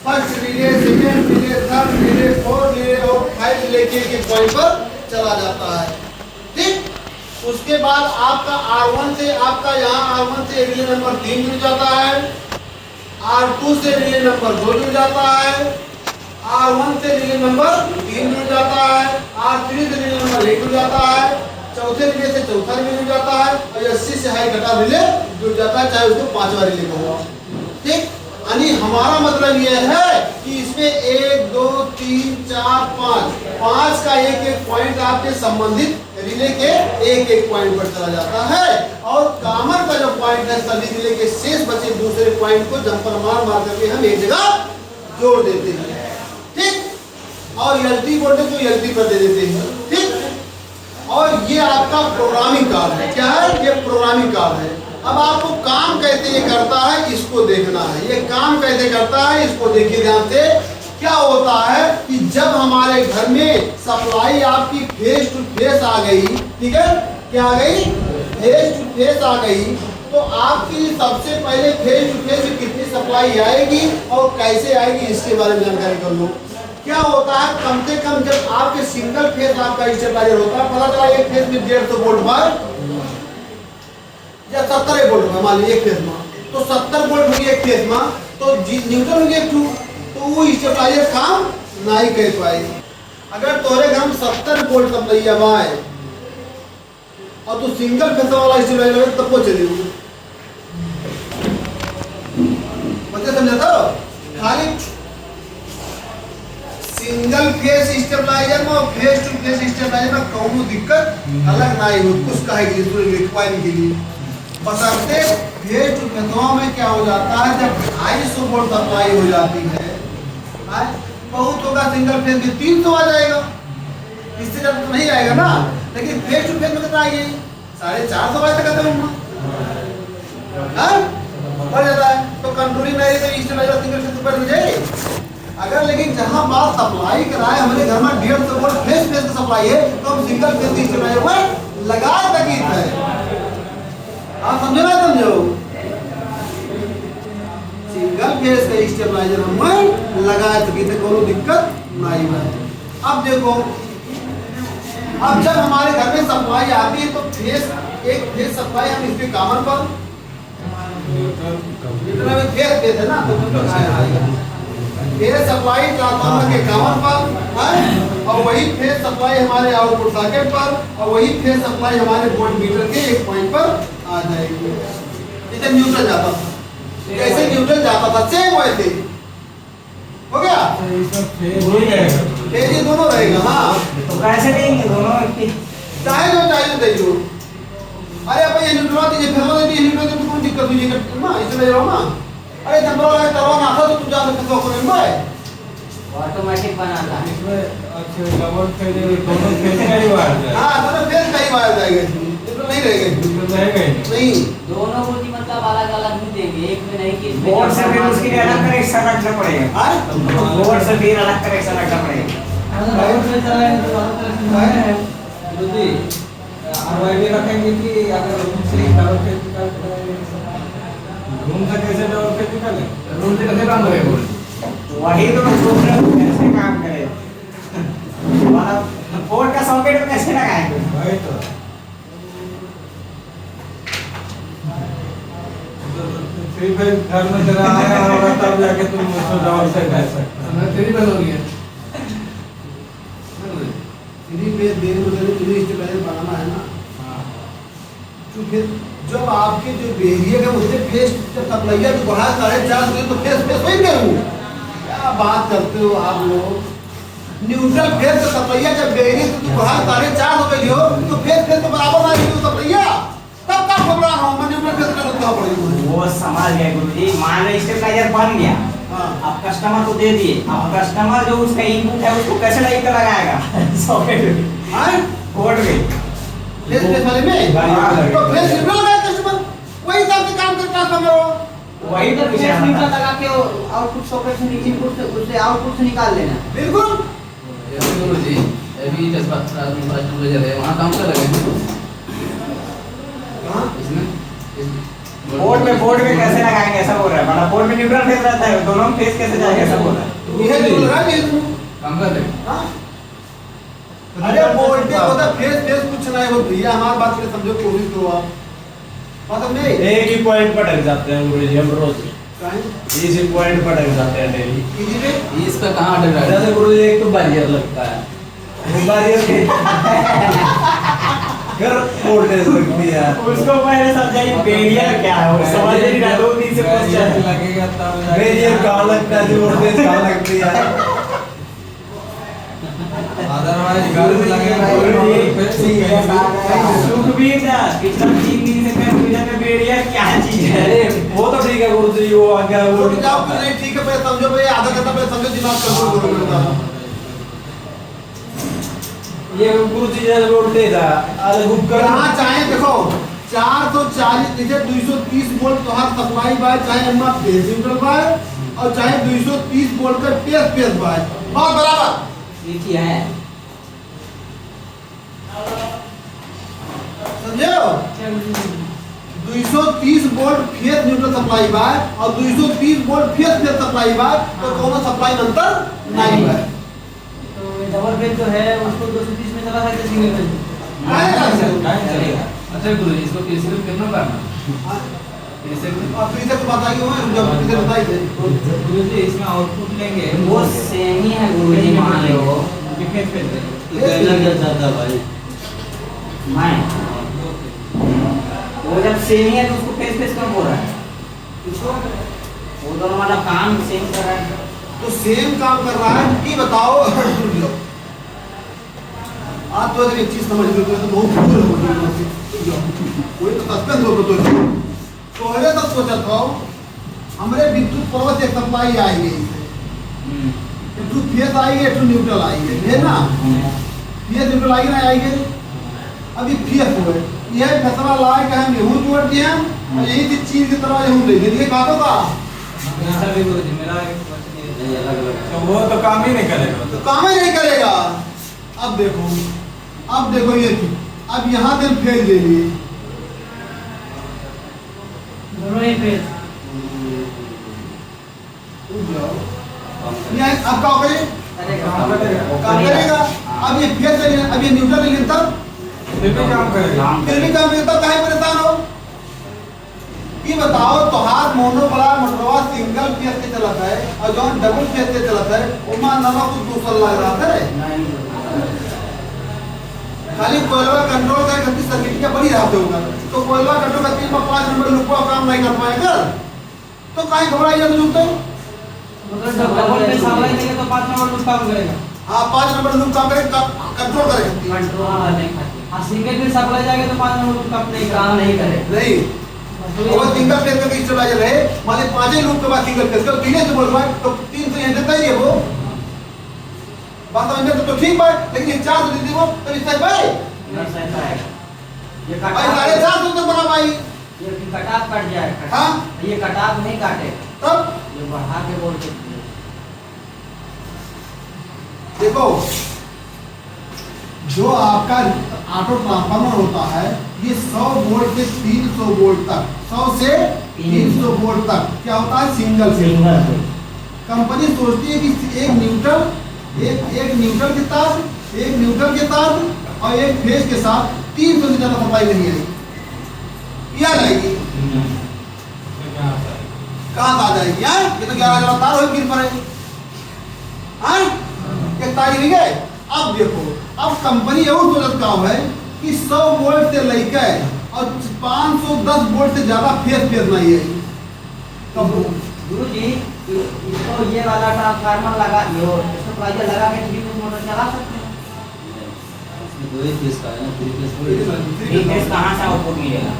First relay, second relay, third relay, fourth relay और 5 relay के point पर चला जाता है। ठीक, उसके बाद आपका R1 से आपका यहाँ R1 से रिले नंबर 3 जुड़ जाता है, R2 से रिले नंबर 2 जुड़ जाता है, R1 से रिले नंबर 3 जुड़ जाता है, R3 से रिले नंबर 1 जुड़ जाता है, चौथे रिले से चौथा रिले जुड़ जाता है और 80 से हाई कटा रिले जुड़ जाता है, चाहे उसको 5वां रिले कहो। ठीक, यानी हमारा मतलब यह है कि इसमें 1 2 3 4 5 का एक पॉइंट आपके संबंधित रिले के एक पॉइंट पर चला जाता है और कॉमन का जो पॉइंट है सभी रिले के शेष बचे दूसरे पॉइंट को जंपर मार करके हम एक जगह जोड़ देते हैं। ठीक, और एलटी वोल्टेज को एलटी पर दे देते हैं। ठीक, और ये आपका प्रोग्रामिंग कार्ड है। क्या है? ये प्रोग्रामिंग कार्ड है। अब आपको काम कैसे ये करता है इसको देखना है। ये काम कैसे करता है इसको देखिए ध्यान से। क्या होता है कि जब हमारे घर में सप्लाई आपकी फेस टू फेस आ गई, ठीक है, क्या आ गई? फेस टू फेस आ गई, तो आपकी सबसे पहले फेस टू फेस कितनी सप्लाई आएगी और कैसे आएगी इसके बारे में जानकारी कर लो। क्या होता है, कम से कम जब आपके सिंगल फेस आपका स्टेबलाइजर होता है, पता चला एक फेस में 150 वोल्ट पर या 70 वोल्ट में, मान लीजिए एक फेस में, तो 70 वोल्ट होगी एक फेस में, तो न्यूट्रल होगी एक, तो वो स्टेबलाइजर काम नहीं कर पाएगी। अगर तोरे घर में 70 वोल्ट सप्लाई आए और तू सिंगल फेस वाला स्टेबलाइजर तब वो चलेगी। मतलब समझा? खाली सिंगल फेस स्टेबलाइजर में और फेस टू फेस स्टेबलाइजर में कोनो दिक्कत अलग नहीं हो, कुछ कहेगी रिक्वायरिंग के लिए। बशर्ते फेस टू फेसों में क्या हो जाता है, जब 250 वोल्ट सप्लाई हो जाती है, बहुत होगा सिंगल फेस में 300 आ जाएगा, इससे ज्यादा तो नहीं आएगा ना। लेकिन फेस टू फेस में कितना आएगी? 450 वाट तक आता है, बढ़ जाता है। तो कंट्रोलिंग नहीं तो स्टेबलाइजर सिंगल फेस ऊपर हो जाएगी। अगर लेकिन जहां बात सप्लाई कराए हमारे घर में 150 वोल्ट फेस फेस का सप्लाई है, तो हम सिंगल फेस स्टेबलाइजर पर लगा सकते हैं। आप समझो ना? समझो, सिंगल फेस का स्टेबलाइजर हम लगा सकते हैं, कोई दिक्कत नहीं है। अब देखो, अब जब हमारे घर में सप्लाई आती है तो फेस एक फेस सप्लाई हम इसके कॉमन पर फेस फेस है ना, तो फेस सप्लाई ट्रांसफार्मर के कॉमन पर है और वही फेस सप्लाई हमारे आउटपुट सॉकेट पर और वही फेस सप्लाई हमारे वोल्ट मीटर के एक पॉइंट पर आ जाएगी। जैसे न्यूट्रल जाता था, जैसे न्यूट्रल जाता था सेम वैसे हो गया। फेज दोनों रहेगा। हाँ, तो कैसे देंगे दोनों? चाहे जो दे दो। अरे अब ये न्यूट्रल दीजिए, फिर वो दीजिए, न्यूट्रल तो कोई दिक्कत नहीं है ना, इसमें रहो ना। अरे नंबर वाला करवाना था तो तू जा सकते हो करें भाई, ऑटोमेटिक बनाता है इसमें अच्छे डबल फेज दोनों फेज का ही वायर जाएगा। हां, दोनों फेज का ही वायर जाएगा, इसमें नहीं रहेगा। नहीं, दोनों को ही मतलब अलग अलग नहीं देंगे, एक में नहीं कि बोर्ड से फिर उसके लिए अलग कनेक्शन रखना पड़ेगा। हां, बोर्ड से फिर अलग कनेक्शन रखना पड़ेगा। यदि आरवाईडी रखेंगे कि अगर दूसरी डबल फेज का रूम से कैसे डबल फेज निकाले? रूम से कैसे काम करेगा? वही तो मैं सोच रहा हूँ कैसे काम करे, मतलब बोर्ड का सॉकेट में कैसे लगाएंगे? वही तो 3 फेज घर में चला आया होगा तब जाके तुम उसको डबल फेज कर सकते हो। मैं तेरी बात हो गया। फ्री फेज देने को तो तुम्हें स्टेबलाइजर बनाना है ना। हां, तो फिर जब आपके जो वेरिएक है उससे फेस जब सप्लाईया तो बढ़ा 4.5 तो फेस फेस वही करूँ। क्या बात करते हो आप लोग? न्यूट्रल फेस का सप्लाईया जब वेरिएक तो बढ़ा 4.5 हो गई हो तो फेस फेस तो बराबर ना हो सप्लाईया, तब का घबराना हो। मैं न्यूट्रल फेस का क्या पड़ेगा? वो समझ गया गुरुजी। मान लो स्टेबलाइजर बन गया, अब कस्टमर को दे दिए, अब कस्टमर जो उसका इनपुट है उसको कैसे लाइक लगाएगा सॉकेट में? हां, बोर्ड में फेस फेस वाले में तो फेस न्यूट्रल लगाए कस्टमर, वही हिसाब से काम करता है। समझो, वही तो फेस विषय मीटर है। लगा के आउटपुट सॉकेट से इनपुट से उससे आउटपुट से निकाल लेना। बिल्कुल। गुरुजी अभी जज्बात राजू ले जा रहे हैं, वहां काम कर रहे हैं। कहां? इसमें बोर्ड में कैसे लगाएंगे ऐसा बोल रहा है, मतलब बोर्ड में न्यूट्रल फेस रहता है, दोनों में फेस कैसे जाएगा ऐसा बोल रहा है। यह बोल रहा है ये काम कर रहे हाँ? अरे बोलते होता फेस फेस कुछ नहीं हो भैया, हमारी बात को समझो, कोशिश करो आप। मतलब नहीं एक ही पॉइंट पर अटक जाते हैं गुरुजी हम रोज, काहे? इसी पॉइंट पर अटक जाते हैं डेली। इजी में ये इसका कहाँ अटक रहा है? जैसे गुरुजी एक तो बैरियर लगता है, वो बैरियर के घर वोल्टेज लगती है, उसको पहले समझाइए बैरियर क्या है, वो समझ ही नहीं रहा, 2 दिन से क्वेश्चन लगेगा तब बैरियर कहाँ लगता है, वोल्टेज कहाँ लगती है। अदरवाइज घर में लगेगा सुखबीर ना पिछले 3 दिन से कंफ्यूजन में बैरियर क्या चीज है। अरे वो तो ठीक है गुरुजी, वो आ गया वो तो जाओ कि नहीं ठीक है, पहले समझो भाई, आधा घंटा पहले समझो, दिमाग कंट्रोल करो मेरा। ये गुरुजी जैसे वोल्टेज है आज उपकरण यहाँ चाहे देखो 440 नीचे 230 वोल्ट तो हर सप्लाई बाय, चाहे एम्मा फेज न्यूट्रल बाय, और चाहे 230 वोल्ट का फेज फेज बाय, बहुत बराबर ठीक है। समझे हो? 230 volt phase neutral supply bye और 230 volt phase phase supply bye, तो दोनों सप्लाई में अंतर नहीं है। तो डबल फेज जो है उसको 230 में चला सकते सिंगल फेज में। चलेगा। अच्छा गुरुजी, इसको कैसे कितना करना? कैसे और फिर से बात आई हो, जब फिर से बताई थे गुरुजी इसमें आउटपुट लेंगे वो सेम ही है गुरुजी, मान लो डिफेंस पे दे। मैं वो जब सेम ही है तो उसको फेस फेस कब बोल रहा है, वो दोनों वाला काम सेम कर रहा है। तो सेम काम कर रहा है। ये बताओ आप तो अगर एक चीज समझ लो तो बहुत दूर हो गई, कोई तो सस्पेंस हो तो पहले तक सोचा था हमारे विद्युत पर्वत एक सप्लाई आएगी, विद्युत फेस आएगी, एक न्यूट्रल आएगी, है ना? फेस न्यूट्रल आएगी ना आएगी, अभी फेस हुए यह फैसला लाए कि हम गेहूं जोड़ दिए और यही थी चीज की तरह गेहूं ले लिए काटो का, ऐसा भी गुरुजी मेरा एक क्वेश्चन ये अलग अलग, तो वो तो काम ही नहीं करेगा। तो काम ही नहीं करेगा। अब देखो ये थी, अब यहाँ से फेज ले लिए, दोनों ही फेज ये अब क्या करे काम करेगा, काम करेगा। अब ये फेज ले लिया, अब ये न्यूट्रल ले लिया, तब फिर भी काम करेगा। फिर भी काम करता, काहे परेशान हो? ये बताओ तो हाथ मोनो बड़ा मोटरवा सिंगल फेज से चलता है और जो डबल फेज से चलता है उमा नमक कुछ दूसरा लग रहा है, खाली कोयला कंट्रोल का गति सर्किट का बड़ी रहते होगा, तो कोयला कंट्रोल का 3 5 नंबर लूप का काम नहीं कर पाएगा, तो काहे घबराइए तो मतलब डबल फेज सप्लाई देंगे तो 5 नंबर लूप काम करेगा। हाँ 5 नंबर लूप काम करेगा, कंट्रोल करेगा। कंट्रोल नहीं खाती। हाँ सिंगल फेज सप्लाई जाएगा तो 5 नंबर लूप काम नहीं करेगा। नहीं और सिंगल फेज का स्टेबलाइजर है, मान ली 5 लूप के बाद सिंगल फेज का 3 से बोल पाए तो 3 से देता ही है वो बात समझ में, तो ठीक है, लेकिन ये 4 दे दी वो तो इससे भाई ये भाई 4.5 तक बना पाई, ये कटाप कट जाएगा। हाँ ये कटाप नहीं काटे, तब ये बढ़ा के बोल के देखो जो आपका ऑटो ट्रांसफार्मर होता है ये 100 वोल्ट से 300 वोल्ट तक, 100 से 300 वोल्ट तक क्या होता है, सिंगल फेज। कंपनी सोचती है कि एक न्यूट्रल के साथ और एक फेज के साथ 300 से ज्यादा सप्लाई नहीं आएगी, क्या आएगी, कहाँ आ जाएगी यार? ये तो 11 तार हो गिर पड़े, हाँ एक तार नहीं गए। अब देखो अब कंपनी और सोचत काम है कि 100 वोल्ट से लेकर और 510 वोल्ट से ज्यादा फेज नहीं है। गुरुजी इसको ये वाला ट्रांसफार्मर लगा यो स्टेबलाइजर लगा के 3 फेज मोटर चला सकते हैं। ठीक है, कहाँ से आउटपुट मिलेगा?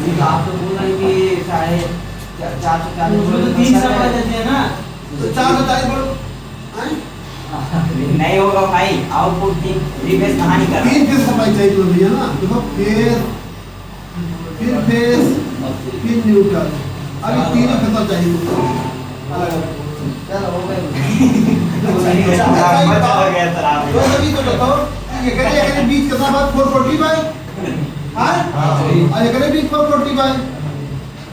ये तो आप तो बोल रहे हैं कि 440 तो 3 सप्लाई देते हैं ना, तो 440 वोल्ट नहीं होगा भाई, आउटपुट 3 फेज कहाँ नहीं कर रहा 3 फेज सप्लाई चाहिए तो भैया ना, देखो फेज फिर न्यूट्रल, अभी 3 फेज चाहिए चलो हो गए। तो सभी तो बताओ ये करे बीच कितना बात 440 बाय, हाँ और ये करे बीच 440 बाय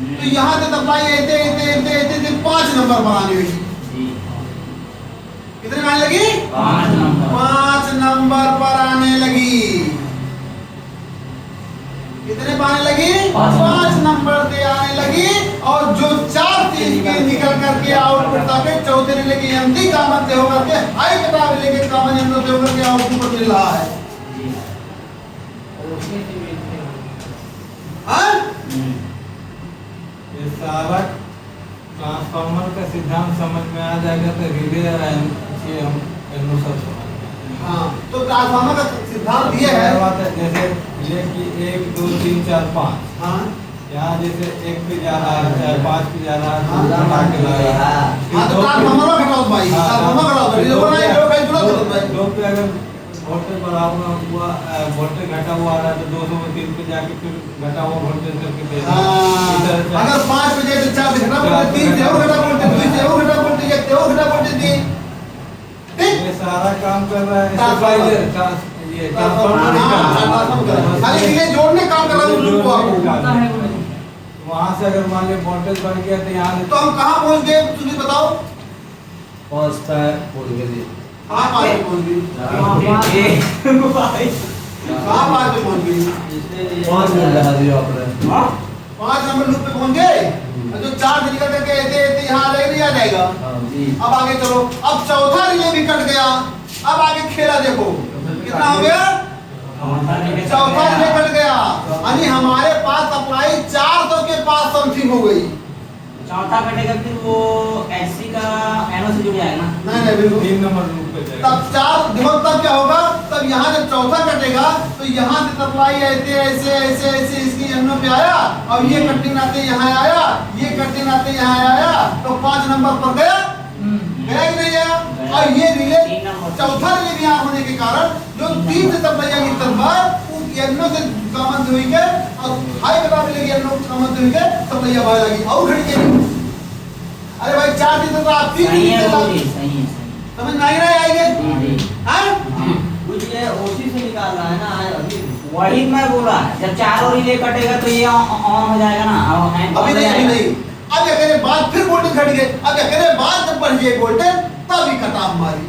तो यहाँ से सप्लाई ऐसे 5 नंबर पर आने लगी। जी कितने में आने लगी? 5 नंबर 5 नंबर पर आने लगी। कितने पर आने लगी? 5 नंबर पे आने लगी। और जो 4 चीज के निकल करके आउटपुट ताकि चौथे रिले के एमडी कॉमन से होकर के हाई कटा रिले के कॉमन एमडी से होकर के आउटपुट मिल रहा है। हाँ? ये सारा ट्रांसफार्मर का सिद्धांत समझ में आ जाएगा तो रिले ये हम एनो सब समझ में आ जाएगा। हाँ, तो ट्रांसफार्मर का सिद्धांत ये है। बात है जैसे ये कि 1 2 3 4 5 हाँ यहाँ जैसे 1 पे जा रहा है चाहे 5 पे जा रहा है हाँ, तो घटा के लाएगा। हाँ, तो ट्रांसफार्मर का घटाओ भाई, ट्रांसफार्मर घटाओ भाई, लोगों ने जो कहीं जरूरत है भाई। 2 पे अगर वोल्टेज बढ़ावा हुआ वोल्टेज घटा हुआ आ रहा है तो 200 में 3 पे जाके फिर घटा हुआ वोल्टेज करके दे हाँ, अगर 5 पे जाए तो 4 से घटा वोल्टेज, 3 से और घटा वोल्टेज, 2 से और घटा वोल्टेज, 1 से और घटा वोल्टेज दिए। ठीक? ये सारा काम कर रहा है ट्रांसफार्मर। स्टेबलाइजर ये ट्रांसफार्मर, हाँ, ट्रांसफार्मर कर रहा है। खाली रिले जोड़ने काम कर रहा है उस लूप को आपको। वहाँ से अगर मान लीजिए वोल्टेज बढ़ गया तो यहाँ तो हम कहाँ पहुँच गए तुम बताओ? पाँच पैर बोल के दी हाँ, 5 पे पहुँच गई। कहाँ 5 पे पहुँच गई? 5 मिनट लगा दिया आपने 5 नंबर लूप पे पहुँच गए। और जो 4 से निकल करके ऐसे ऐसे यहाँ आ जाएगा, नहीं आ जाएगा? हाँ जी अब आगे चलो। अब चौथा रिले भी कट गया। अब आगे खेला देखो कितना हो गया? चौथा रिले कट गया, यानी हमारे पास सप्लाई 400 के पास समथिंग हो गई। चौथा कटेगा फिर वो एचसी का एनो से जुड़ जाएगा ना। नहीं बिल्कुल। 3 नंबर लूप पे जाएगा। तब 4 देखो तब क्या होगा? तब यहाँ जब चौथा कटेगा तो यहाँ से सप्लाई ऐसे ऐसे ऐसे ऐसे इसकी एमओ पे आया और ये कटिंग आते यहाँ आया, ये कटिंग आते यहाँ आया, तो 5 नंबर पर गया गया कि नहीं गया? और ये रिले चौथा रिले भी यहाँ होने के कारण जो 3 से सप्लाई आई तरफ एमओ से कॉमन से हुई के और हाई कटा रिले की एमओ कॉमन से हुई के सप्लाई आवाज लगी और घड़ी के। अरे भाई 4 दिन तो आप 3 सही दिन है से वो लाओ। भी, सही है समझ में आ रहा है आएंगे? हाँ? कुछ ये ओसी से निकाल रहा है ना अभी। वही मैं बोला जब चारों रिले कटेगा तो ये ऑन हो जाएगा ना। अभी नहीं अभी नहीं। अब क्या करे बाद फिर वोल्टेज घट गए। अब क्या करे बाद जब बढ़ गए वोल्टेज तब ही कटा हमारी।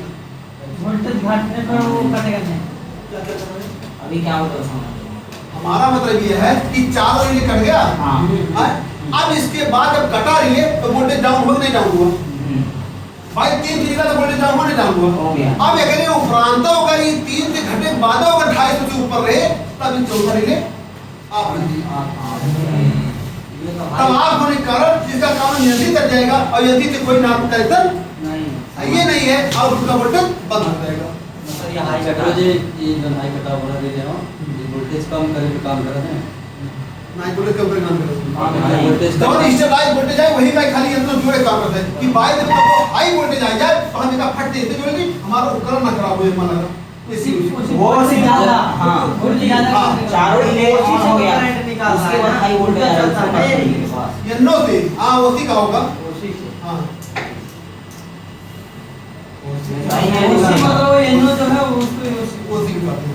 वोल्टेज घटने पर वो कटेगा नहीं। अभी क्या होगा समझ हमारा मतलब ये है कि चारों रिले कट गया। हाँ। हाँ? अब इसके बाद जब कटा रिले तो वोल्टेज डाउन हो नहीं डाउन हुआ? भाई 3 रिले का वोल्टेज डाउन हो नहीं डाउन हुआ? हो गया। अब अगर ये उपरांत होगा ये 3 से घटे बाद होगा 250 से ऊपर रहे तब इन चौथा रिले आप तब आप होने के कारण जिसका काम नियंत्रित कर जाएगा और यदि से कोई नाम टेंशन नहीं ये नहीं है और उसका वोल्टेज बंद हो जाएगा। मतलब ये हाई चक्र जी ये जो हाई कटा बोला दे रहे हो ये वोल्टेज कम करे पे काम कर रहे हैं नाइट वोल्टेज कम करके काम करेगा। हाई वोल्टेज जब स्टेबलाइज वोल्टेज आए वही का खाली यंत्र जोड़े काम करते हैं कि बाय जब वो हाई वोल्टेज आ जाए तो हम इसका फट देते जोड़ेंगे हमारा उपकरण ना खराब हो माना इसी वो से ज्यादा हाँ वोल्टेज ज्यादा हाँ, कटेगा। चारों रिले ऑन हो गया करंट निकाल रहा उसके है बाद ना। हाई वोल्टेज आया चलता उसके है। बाद के पास ये नो से हाँ उसी का होगा। ओसी से हाँ सही है उसी उसी मतलब वो एनो जो है उसको उसी की बात है।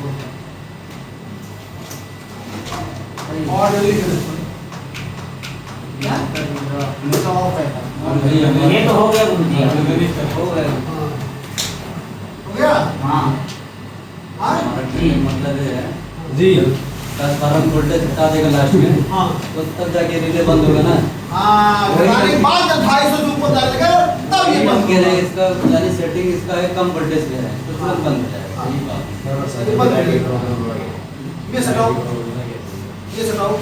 और जल्दी करें क्या? ये तो हो गया गुरुजी हो गए। हाँ। हो गया? हाँ हाँ? जी मतलब ये है जी ट्रांसफार्मर वोल्टेज हटा देगा लास्ट में हाँ तो तब जाके रिले बंद होगा ना हाँ घटाने के बाद जब 250 से ऊपर डालेगा तब ये बंद कह रहे हैं होगा। इसका यानी सेटिंग इसका है कम वोल्टेज पे है तो तुरंत बंद हो जाएगा सही बात ये बंद हो जाएगा। ये सटाओ ये सटाओ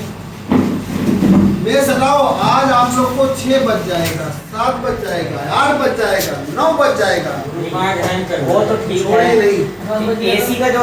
ये सटाओ। आज आप लोग को 6 बज जाएगा 7 बज जाएगा 8 बज जाएगा 9 बज जाएगा। वो तो ठीक छोड़िए है नहीं। एसी का जो